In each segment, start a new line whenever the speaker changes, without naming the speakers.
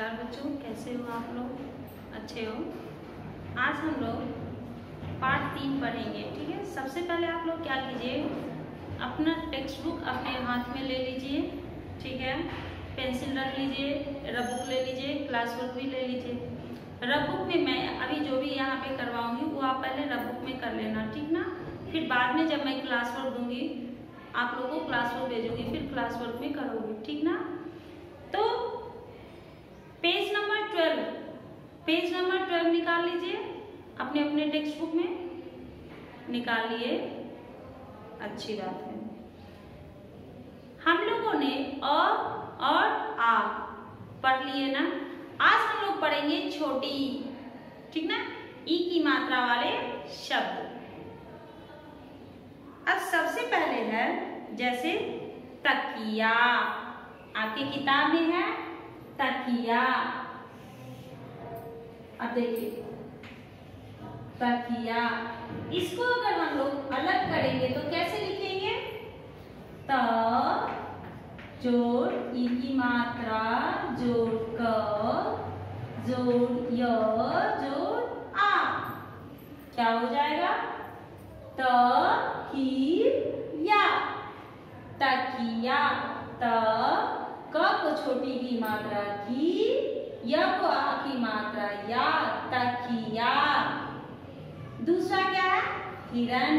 नमस्कार बच्चों, कैसे हो आप लोग? अच्छे हो? आज हम लोग पाठ 3 पढ़ेंगे। ठीक है, सबसे पहले आप लोग क्या कीजिए, अपना टेक्स्ट बुक अपने हाथ में ले लीजिए। ठीक है, पेंसिल रख लीजिए, रफ बुक ले लीजिए, क्लास वर्क भी ले लीजिए। रफ बुक में मैं अभी जो भी यहाँ पे करवाऊंगी वो आप पहले रफ बुक में कर लेना, ठीक ना। फिर बाद में जब मैं क्लास वर्क दूंगी आप लोगों को क्लास वर्क भेजूंगी, फिर क्लास वर्क में करोगे, ठीक ना। तो पेज नंबर 12 निकाल लीजिए, अपने अपने टेक्स्ट बुक में निकाल लिए, अच्छी बात है। हम लोगों ने अ और आ पढ़ लिए ना। आज हम लोग पढ़ेंगे छोटी, ठीक ना, ई की मात्रा वाले शब्द। अब सबसे पहले है जैसे तकिया, आपकी किताब में है तकिया। अब देखिए तकिया, इसको अगर हम लोग अलग करेंगे तो कैसे लिखेंगे? त जोड़ ई की मात्रा जोड़ क जोड़ य जोड़ आ, क्या हो जाएगा? तकिया, तकिया। त क को छोटी की मात्रा की, य को आ की मात्रा या, तकिया। दूसरा क्या है? हिरण,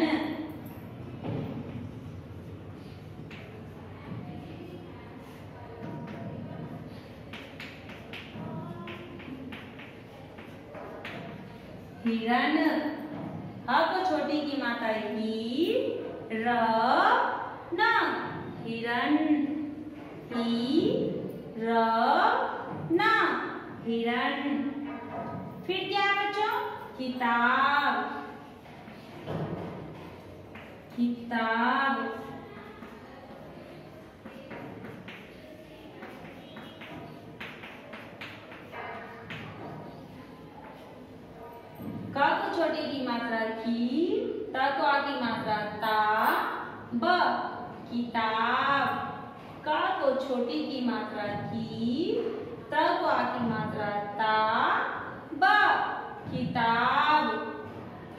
हिरण। ह को छोटी की मात्रा ही, र न, हिरण, ही र न, हिरण। फिर क्या है बच्चों? किताब, किताब। क को छोटी की मात्रा की, त को आ की मात्रा ता, ब, किताब। क को छोटी की मात्रा की, त को आ की मात्रा ता, ब, किताब,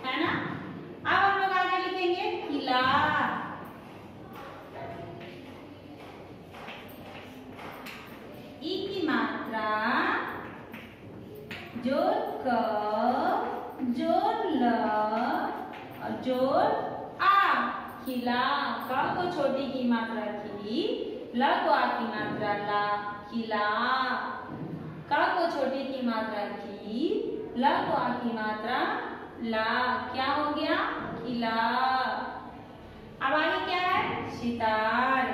है ना। अब हम लोग आगे लिखेंगे किला, ई की मात्रा जोड़ क जोड़ ल और जोड़ आ, खिला। क को छोटी की मात्रा की, ल को आ की मात्रा ला, खिला। क को छोटी की मात्रा की, ल को आ की मात्रा ला, क्या हो गया? खिला। अब आगे क्या है? सितार,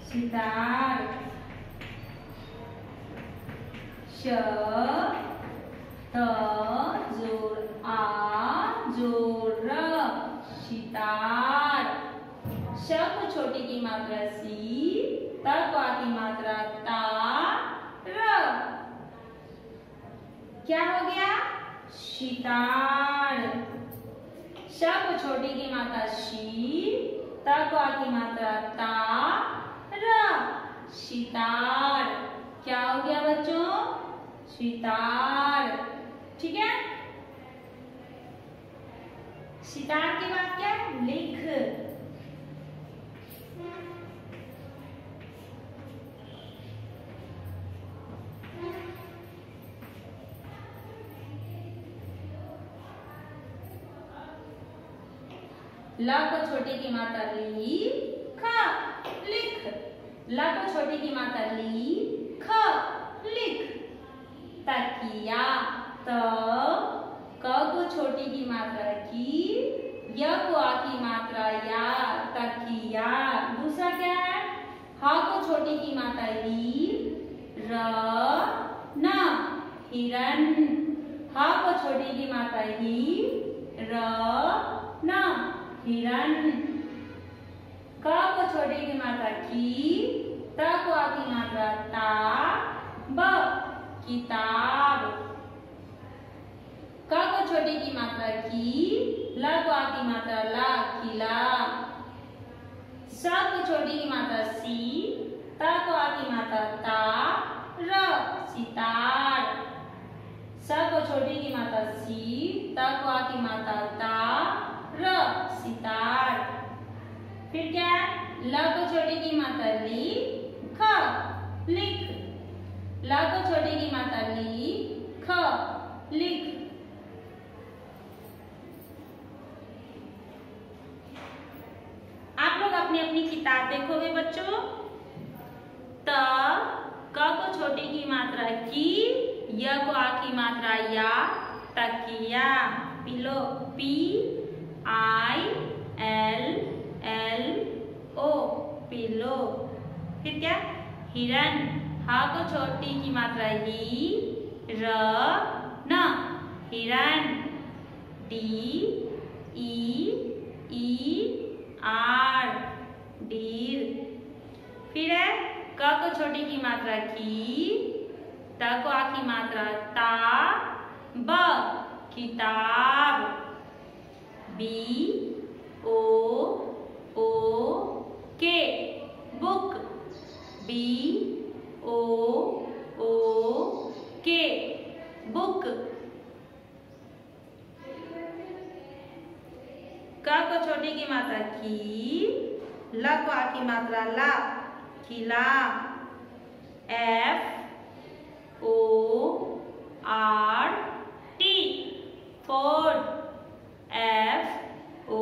सितार। श त जोड़ आ जोड़ र, सितार। श को छोटी की मात्रा सी, त को आ की मात्रा ता, र, क्या हो गया? सितार। श को छोटी की मात्रा शी, त को आ की मात्रा ता, र, सितार। क्या हो गया बच्चों? सितार, ठीक है। सितार के बाद क्या? लिख, ल को छोटी की मात्रा ली, ख, लिख। ल को छोटी की मात्रा ली, ख, लिख। तकिया, त क को छोटी की मात्रा की, य को आ की मात्रा या, तकिया। दूसरा क्या है? ह को छोटी की मात्रा री, र न, हिरण। ह को छोटी की मात्रा ही, र न, हिरण। क को छोटी की मात्रा की, त को आ की मात्रा ता, ब, किताब। क को छोटी की मात्रा की, ल को आ की मात्रा ला, किला। स को छोटी की मात्रा सी, त को आ की मात्रा ता, सितार। स को छोटी की मात्रा सी, त को आ की मात्रा ता, र सितार। फिर क्या है? ल को छोटी की मात्रा ली, ख लिख। ल को छोटी की मात्रा ली, ख लिख। आप लोग अपनी अपनी किताब देखोगे बच्चों। त क को छोटी की मात्रा की, य को आ की मात्रा या, तकिया। Pillow P I L L O pillow. फिर क्या? हिरन। ह को छोटी की मात्रा ही, र न हिरन। D E R deer. फिर है क को छोटी की मात्रा की, त को आ की मात्रा ता, ब किताब। बी ओ के बुक। बी ओ के बुक। क को छोटी की मात्रा की, ल को आ की मात्रा ला, किला। F O R T fort. F O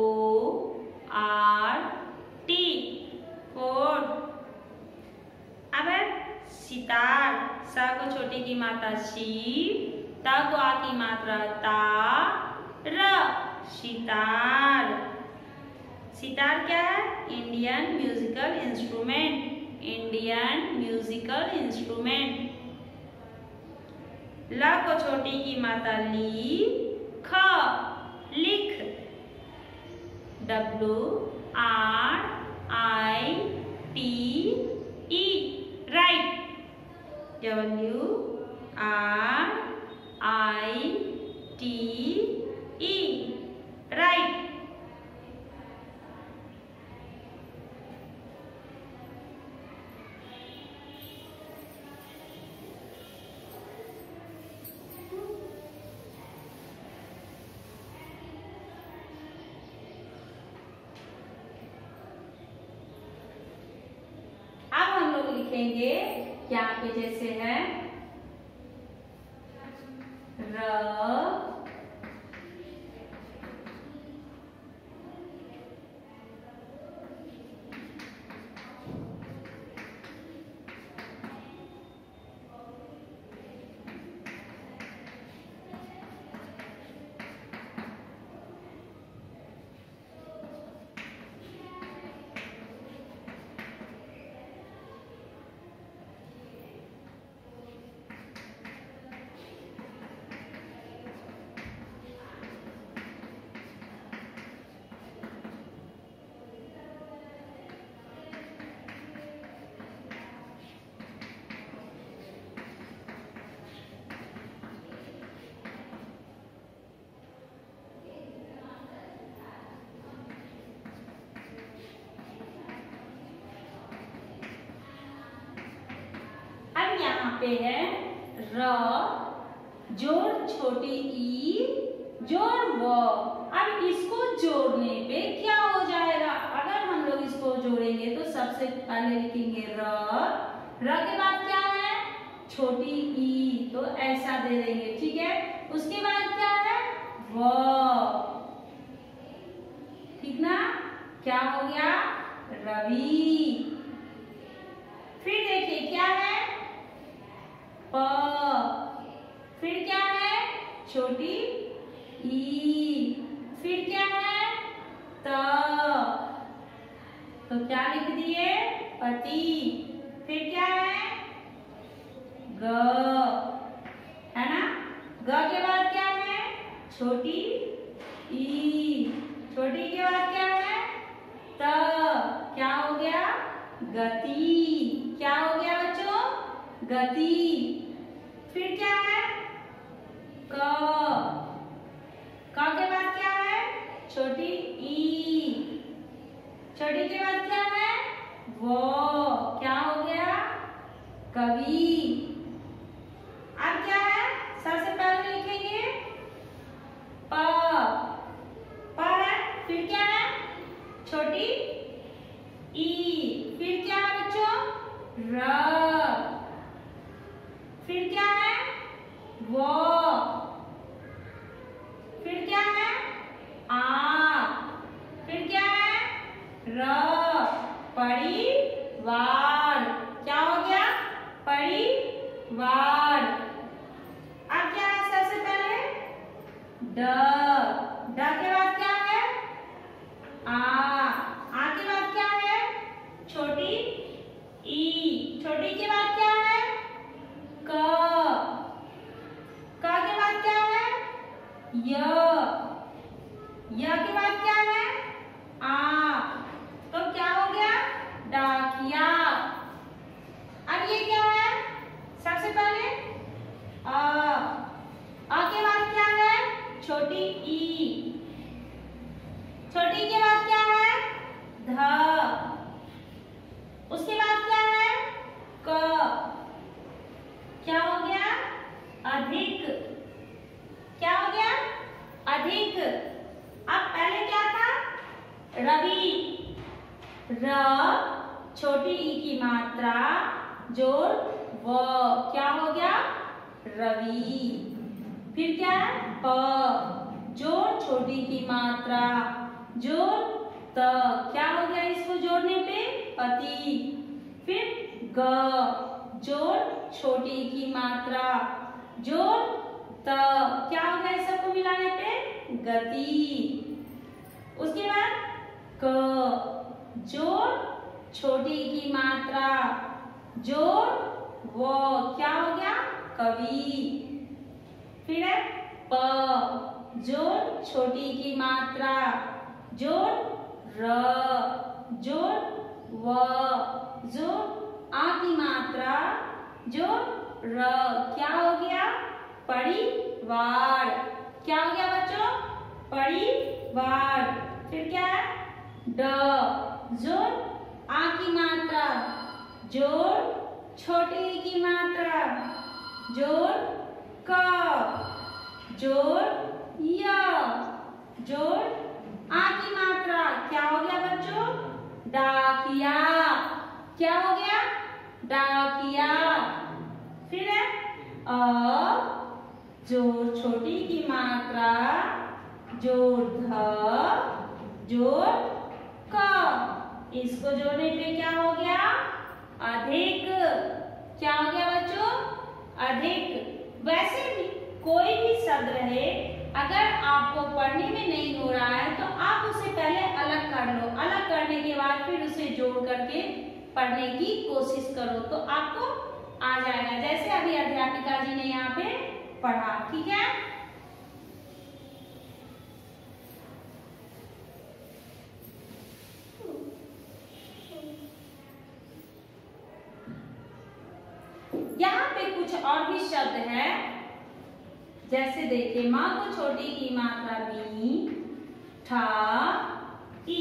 R T fort. अब है सितार। स को छोटी की मात्रा शी, त को आ की मात्रा ता, र सितार। सितार क्या है? Indian musical instrument. Indian musical instrument. ल को छोटी की मात्रा ली, ख लिख। W R I T E right. W R I T E right. लिखेंगे यहाँ पे जैसे है र, यहाँ पे है र, जोड़ छोटी ई, जोड़ व। अब इसको जोड़ने पे क्या हो जाएगा? अगर हम लोग इसको जोड़ेंगे तो सबसे पहले लिखेंगे र, र के बाद क्या है? छोटी ई, तो ऐसा दे देंगे, ठीक है। उसके बाद क्या है? व, ठीक ना? क्या हो गया? रवि। फिर देखिए क्या है? प। फिर क्या है? छोटी ई। फिर क्या है? त। तो क्या लिख दिए? पति। फिर क्या है? ग, है ना? ग के बाद क्या है? छोटी ई। छोटी के बाद क्या है? त। क्या हो गया? गति। क्या हो गया बच्चों? गति। फिर क्या है? क। क के बाद क्या है? छोटी ई। छोटी के बाद क्या है? वो। क्या हो गया? कवि। छोटी ई। फिर क्या है बच्चों? र। फिर क्या है? वो। फिर क्या है? आ। फिर क्या है? र। परिवार। क्या हो गया? परिवार। अब क्या है सबसे पहले? ड। ड के बाद क्या है? आ। आ के बाद क्या है? छोटी ई। छोटी के बाद क्या है? क। क के बाद क्या है? य। य के बाद क्या है? आ। तो क्या हो गया? डाकिया। अब ये क्या है? सबसे पहले अ के बाद क्या है? छोटी ई। छोटी के बाद क्या है? ध। उसके बाद क्या है? क। क्या हो गया? अधिक। क्या हो गया? अधिक। अब पहले क्या था? रवि। र छोटी ई की मात्रा जोड़ व। क्या हो गया? रवि। फिर क्या है? प जोड़ छोटी की मात्रा जोड़ त। क्या हो गया इसको जोड़ने पे? पति। फिर ग जोड़ छोटी की मात्रा जोड़ त। क्या हो गया इस सबको मिलाने पे? गति। उसके बाद क जोड़ छोटी की मात्रा जोड़ वो। क्या हो गया? कवि। फिर है प जोड़ छोटी की मात्रा जोड़ र जोड़ व जोड़ आ की मात्रा जोड़ र। क्या हो गया? परिवार। क्या हो गया बच्चों? परिवार। फिर क्या है? ड जोड़ आ की मात्रा जोड़ छोटी की मात्रा जोड़ क जोड़ य जोड़ आ की मात्रा। क्या हो गया बच्चों? डाकिया। क्या हो गया? डाकिया। फिर है जोड़ छोटी की मात्रा जोड़ ध जोड़ क। इसको जोड़ने पे क्या हो गया? अधिक। क्या हो गया बच्चों? अधिक। वैसे भी कोई भी शब्द रहे, अगर आपको पढ़ने में नहीं हो रहा है तो आप उसे पहले अलग कर लो। अलग करने के बाद फिर उसे जोड़ करके पढ़ने की कोशिश करो तो आपको आ जाएगा, जैसे अभी अध्यापिका जी ने यहाँ पे पढ़ा। ठीक है? यहाँ पे कुछ और भी शब्द है, जैसे देखिए माँ को छोटी की मात्रा मी ठा ई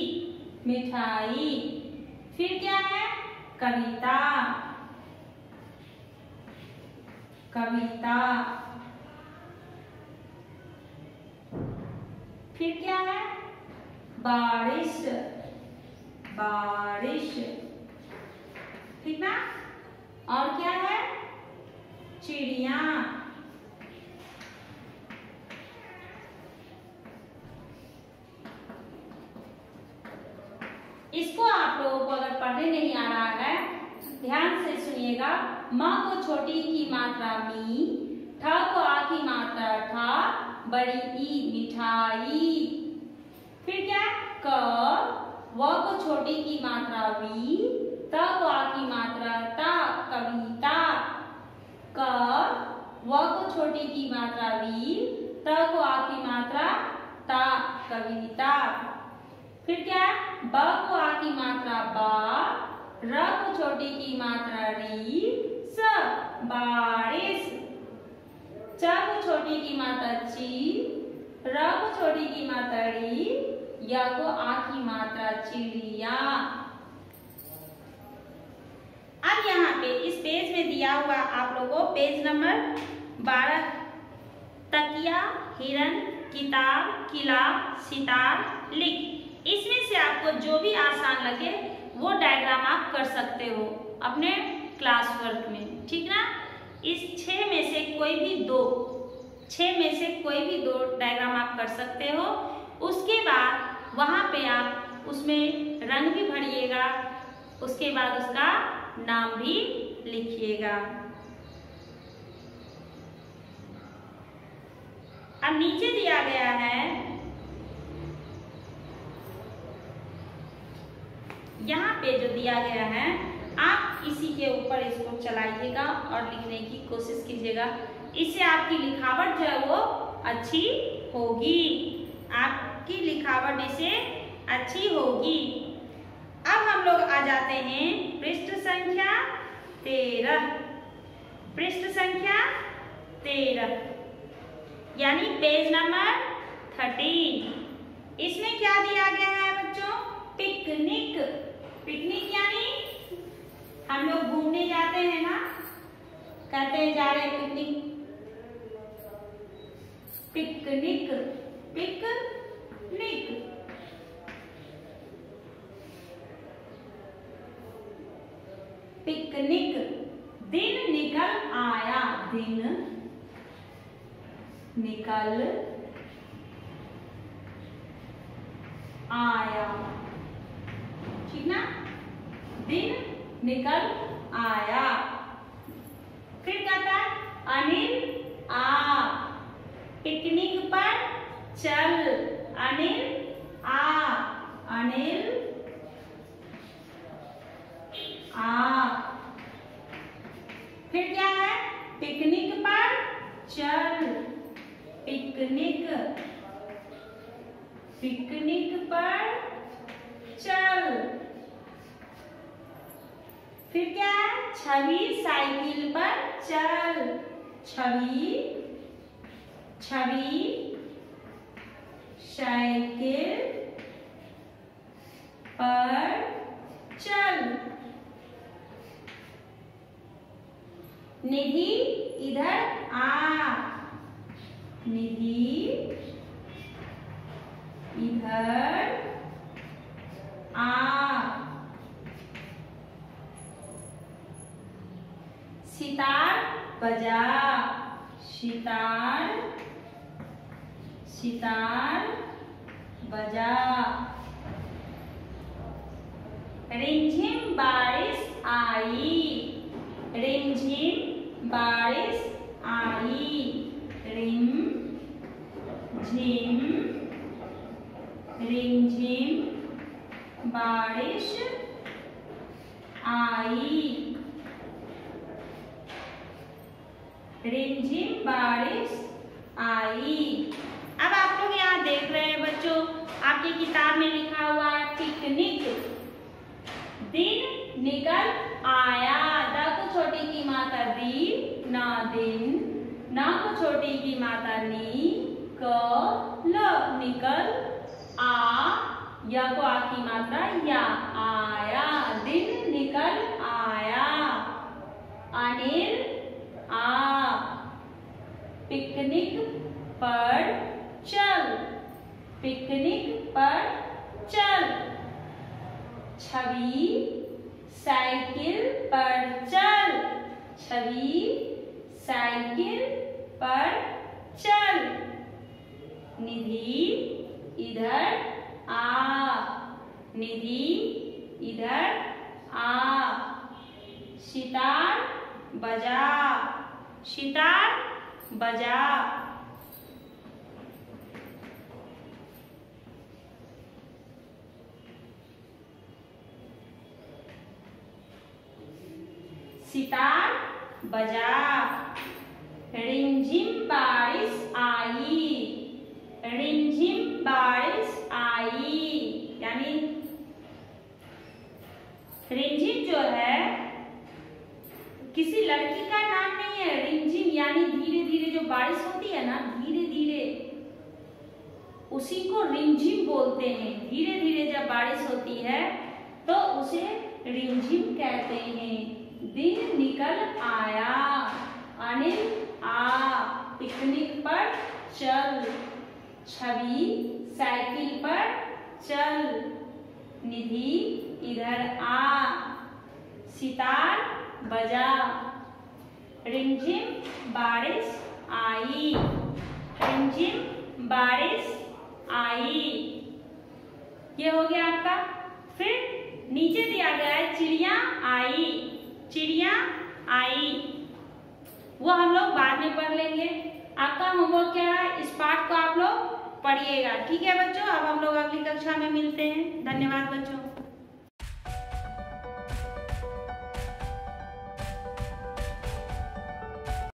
मिठाई। फिर क्या है? कविता। कविता। फिर क्या है? बारिश। बारिश। ठीक ना? और क्या है? चिड़िया। इसको आप लोगों को अगर पढ़ने नहीं आ रहा है, ध्यान से सुनिएगा। माँ को छोटी की मात्रा मी, ठा को आ की मात्रा ठा, बड़ी ई मिठाई। फिर क्या? क व को छोटी की मात्रा वी, त को आ की मात्रा ता, कविता। क व को छोटी की मात्रा वी, त को आ की मात्रा ता, कविता। फिर क्या? ब को आ की मात्रा बा, र को छोटी की मात्रा री, स बारिश। च को छोटी की मात्रा ची, र को छोटी की मात्रा री, य को आ की मात्रा चिड़िया। अब यहाँ पे इस पेज में दिया हुआ आप लोगों को पेज नंबर 12, तकिया, हिरन, किताब, किला, सितार, लिख। इसमें से आपको आपको जो भी आसान लगे वो डायग्राम आप कर सकते हो अपने क्लास वर्क में, ठीक ना। इस 6 में से कोई भी दो डायग्राम आप कर सकते हो। उसके बाद वहाँ पे आप उसमें रंग भी भरिएगा, उसके बाद उसका नाम भी लिखिएगा। अब नीचे दिया गया है, यहाँ पे जो दिया गया है आप इसी के ऊपर इसको चलाइएगा और लिखने की कोशिश कीजिएगा। इससे आपकी लिखावट जो है वो अच्छी होगी, आपकी लिखावट इससे अच्छी होगी। अब हम लोग आ जाते हैं पृष्ठ संख्या 13। पृष्ठ संख्या 13 यानी पेज नंबर 13। इसमें क्या दिया गया है बच्चों? पिकनिक। पिकनिक यानी हम लोग घूमने जाते हैं ना, कहते हैं जा रहे पिकनिक। Picnic, picnic. पिकनिक। दिन निकल आया, दिन निकल आया, ठीक ना। दिन निकल आया। फिर कहता है अनिल आ, पिकनिक पर चल। अनिल आ, अनिल आ। फिर क्या है? पिकनिक पर चल। पिकनिक, पिकनिक पर चल। फिर क्या है? छवि साइकिल पर चल। छवि, छवि साइकिल पर चल। निधि इधर आ, निधि इधर आ। सितार बजा, सितार, सितार बजा। रिमझिम बारिश आई, रिमझिम बारिश आई। रिम झिम, रिमझिम बारिश आई। रिमझिम बारिश आई। अब आप लोग यहाँ देख रहे हैं बच्चों, आपकी किताब में लिखा हुआ है पिकनिक। दिन निकल आया, द को छोटी की मात्रा दी, ना दिन। ना को छोटी की मात्रा नी, क ल निकल आ, या को आ की मात्रा या, आया। दिन निकल आया। अनिल आ, पिकनिक पर चल। पिकनिक पर चल। छवि साइकिल पर चल। छवि साइकिल पर चल। निधि इधर आ, निधि इधर आ। सितार बजा, सितार बजा। सितार बजा। रिमझिम बारिश आई, रिमझिम बारिश आई। यानी रिमझिम जो है किसी लड़की का नाम नहीं है। रिमझिम यानी धीरे धीरे जो बारिश होती है ना, धीरे धीरे, उसी को रिमझिम बोलते हैं। धीरे धीरे जब बारिश होती है तो उसे रिमझिम कहते हैं। दिन निकल आया, अनिल आ, पिकनिक पर चल। छवि साइकिल पर चल। निधि इधर आ, सितार बजा, रिमझिम बारिश आई, रिमझिम बारिश आई। ये हो गया आपका। फिर नीचे दिया गया है चिड़िया आई, चिड़िया आई, वो हम लोग बाद में पढ़ लेंगे। आपका होमवर्क क्या है, इस पाठ को आप लोग पढ़िएगा। ठीक है बच्चों, अब हम लोग अगली कक्षा में मिलते हैं। धन्यवाद बच्चों।